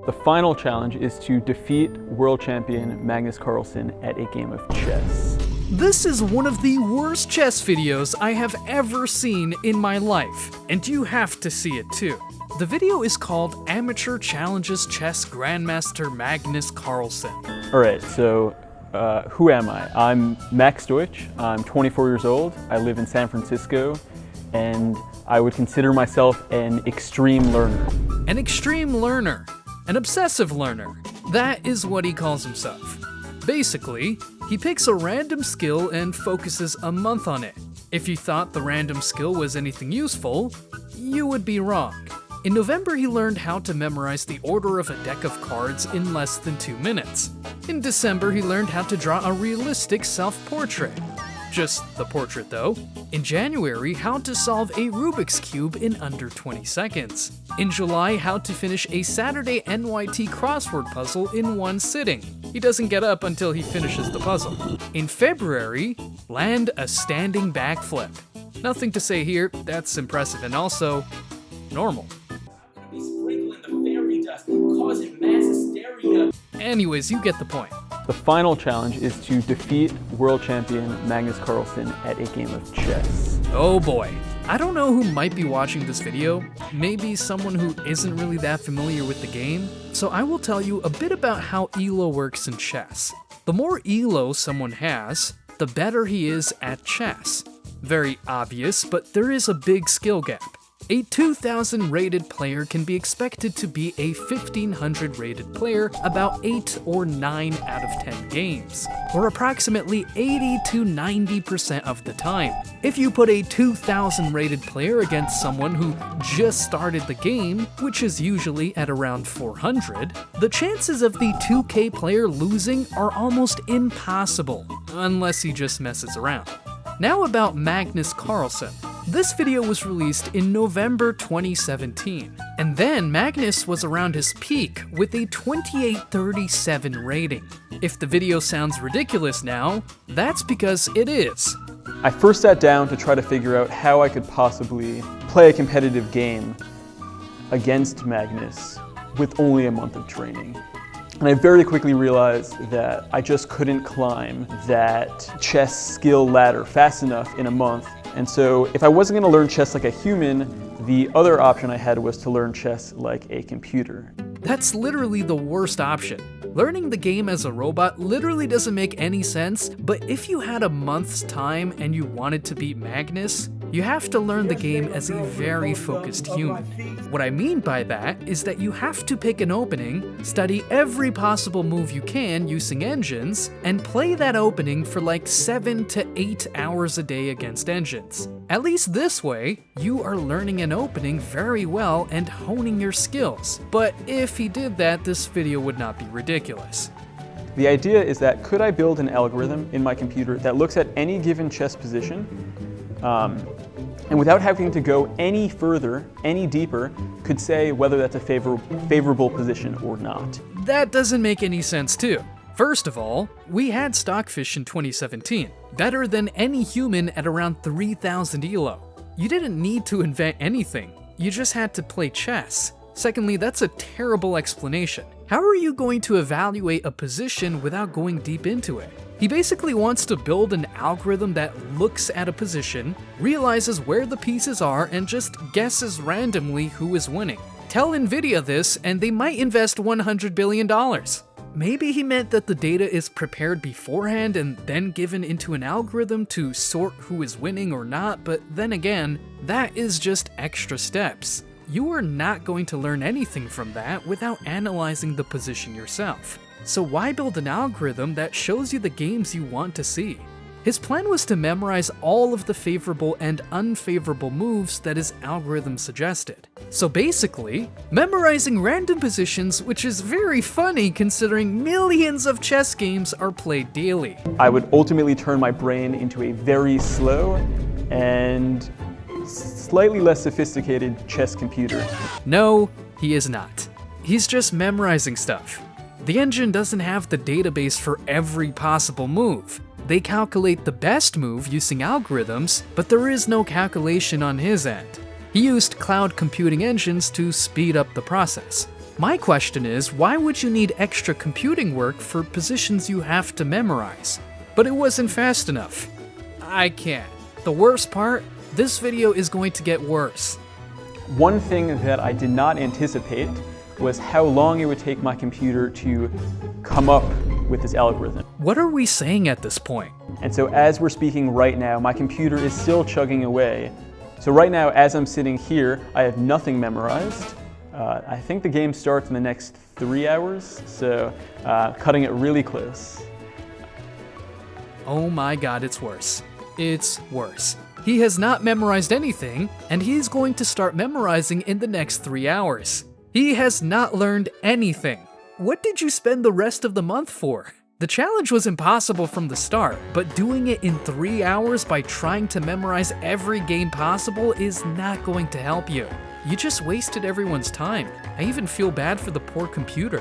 The final challenge is to defeat world champion Magnus Carlsen at a game of chess. This is one of the worst chess videos I have ever seen in my life, and you have to see it too. The video is called Amateur Challenges Chess Grandmaster Magnus Carlsen. Alright, so who am I? I'm Max Deutsch, I'm 24 years old, I live in San Francisco, and I would consider myself an extreme learner. An extreme learner. An obsessive learner. That is what he calls himself. Basically, he picks a random skill and focuses a month on it. If you thought the random skill was anything useful, you would be wrong. In November, he learned how to memorize the order of a deck of cards in less than 2 minutes. In December, he learned how to draw a realistic self-portrait. Just the portrait though. In January, how to solve a Rubik's Cube in under 20 seconds. In July, how to finish a Saturday NYT crossword puzzle in one sitting. He doesn't get up until he finishes the puzzle. In February, land a standing backflip. Nothing to say here, that's impressive and also normal. Anyways, you get the point. The final challenge is to defeat world champion Magnus Carlsen at a game of chess. Oh boy. I don't know who might be watching this video, maybe someone who isn't really that familiar with the game, so I will tell you a bit about how ELO works in chess. The more ELO someone has, the better he is at chess. Very obvious, but there is a big skill gap. A 2,000 rated player can be expected to be a 1,500 rated player about 8 or 9 out of 10 games, or approximately 80 to 90% of the time. If you put a 2,000 rated player against someone who just started the game, which is usually at around 400, the chances of the 2K player losing are almost impossible, unless he just messes around. Now about Magnus Carlsen. This video was released in November 2017, and then Magnus was around his peak with a 2837 rating. If the video sounds ridiculous now, that's because it is. I first sat down to try to figure out how I could possibly play a competitive game against Magnus with only a month of training. And I very quickly realized that I just couldn't climb that chess skill ladder fast enough in a month. And so if I wasn't going to learn chess like a human, the other option I had was to learn chess like a computer. That's literally the worst option. Learning the game as a robot literally doesn't make any sense, but if you had a month's time and you wanted to beat Magnus, you have to learn the game as a very focused human. What I mean by that is that you have to pick an opening, study every possible move you can using engines, and play that opening for like 7 to 8 hours a day against engines. At least this way, you are learning an opening very well and honing your skills. But if he did that, this video would not be ridiculous. The idea is that could I build an algorithm in my computer that looks at any given chess position, and without having to go any further, any deeper, could say whether that's a favorable position or not. That doesn't make any sense too. First of all, we had Stockfish in 2017, better than any human at around 3,000 ELO. You didn't need to invent anything, you just had to play chess. Secondly, that's a terrible explanation. How are you going to evaluate a position without going deep into it? He basically wants to build an algorithm that looks at a position, realizes where the pieces are, and just guesses randomly who is winning. Tell Nvidia this and they might invest $100 billion. Maybe he meant that the data is prepared beforehand and then given into an algorithm to sort who is winning or not, but then again, that is just extra steps. You are not going to learn anything from that without analyzing the position yourself. So why build an algorithm that shows you the games you want to see? His plan was to memorize all of the favorable and unfavorable moves that his algorithm suggested. So basically, memorizing random positions, which is very funny considering millions of chess games are played daily. I would ultimately turn my brain into a very slow and slightly less sophisticated chess computer. No, he is not. He's just memorizing stuff. The engine doesn't have the database for every possible move. They calculate the best move using algorithms, but there is no calculation on his end. He used cloud computing engines to speed up the process. My question is, why would you need extra computing work for positions you have to memorize? But it wasn't fast enough. I can't. The worst part, this video is going to get worse. One thing that I did not anticipate was how long it would take my computer to come up with this algorithm. What are we saying at this point? And so as we're speaking right now, my computer is still chugging away. So right now, as I'm sitting here, I have nothing memorized. I think the game starts in the next 3 hours, so cutting it really close. Oh my god, it's worse. It's worse. He has not memorized anything, and he's going to start memorizing in the next 3 hours. He has not learned anything. What did you spend the rest of the month for? The challenge was impossible from the start, but doing it in 3 hours by trying to memorize every game possible is not going to help you. You just wasted everyone's time. I even feel bad for the poor computer.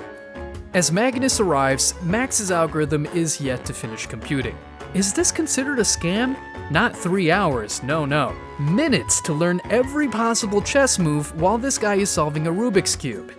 As Magnus arrives, Max's algorithm is yet to finish computing. Is this considered a scam? Not 3 hours, no. Minutes to learn every possible chess move while this guy is solving a Rubik's Cube.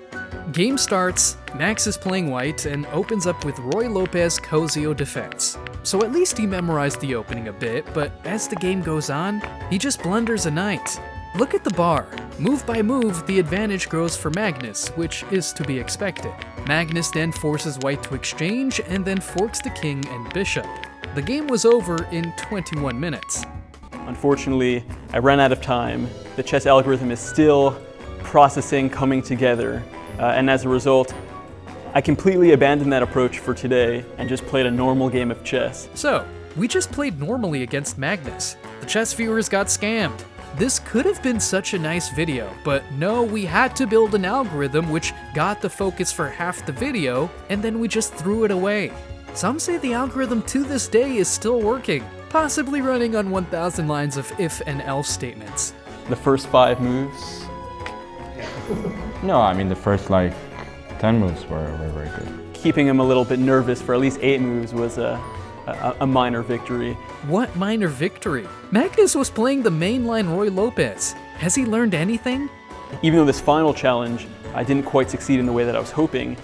Game starts, Max is playing white and opens up with Roy Lopez Cozio defense. So at least he memorized the opening a bit, but as the game goes on, he just blunders a knight. Look at the bar. Move by move, the advantage grows for Magnus, which is to be expected. Magnus then forces white to exchange and then forks the king and bishop. The game was over in 21 minutes. Unfortunately, I ran out of time. The chess algorithm is still processing, coming together, and as a result, I completely abandoned that approach for today and just played a normal game of chess. So, we just played normally against Magnus. The chess viewers got scammed. This could have been such a nice video, but no, we had to build an algorithm which got the focus for half the video, and then we just threw it away. Some say the algorithm to this day is still working, possibly running on 1,000 lines of if and else statements. The first 5 moves. No, I mean the first 10 moves were very good. Keeping him a little bit nervous for at least 8 moves was a minor victory. What minor victory? Magnus was playing the mainline Roy Lopez. Has he learned anything? Even though this final challenge, I didn't quite succeed in the way that I was hoping,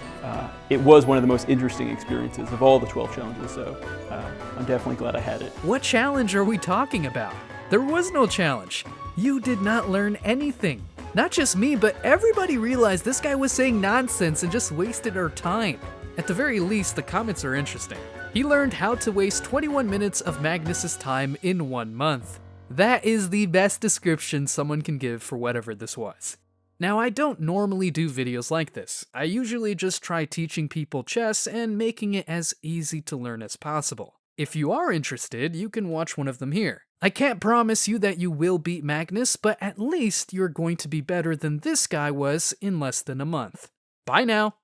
it was one of the most interesting experiences of all the 12 challenges, so I'm definitely glad I had it. What challenge are we talking about? There was no challenge. You did not learn anything. Not just me, but everybody realized this guy was saying nonsense and just wasted our time. At the very least, the comments are interesting. He learned how to waste 21 minutes of Magnus's time in 1 month. That is the best description someone can give for whatever this was. Now, I don't normally do videos like this. I usually just try teaching people chess and making it as easy to learn as possible. If you are interested, you can watch one of them here. I can't promise you that you will beat Magnus, but at least you're going to be better than this guy was in less than a month. Bye now!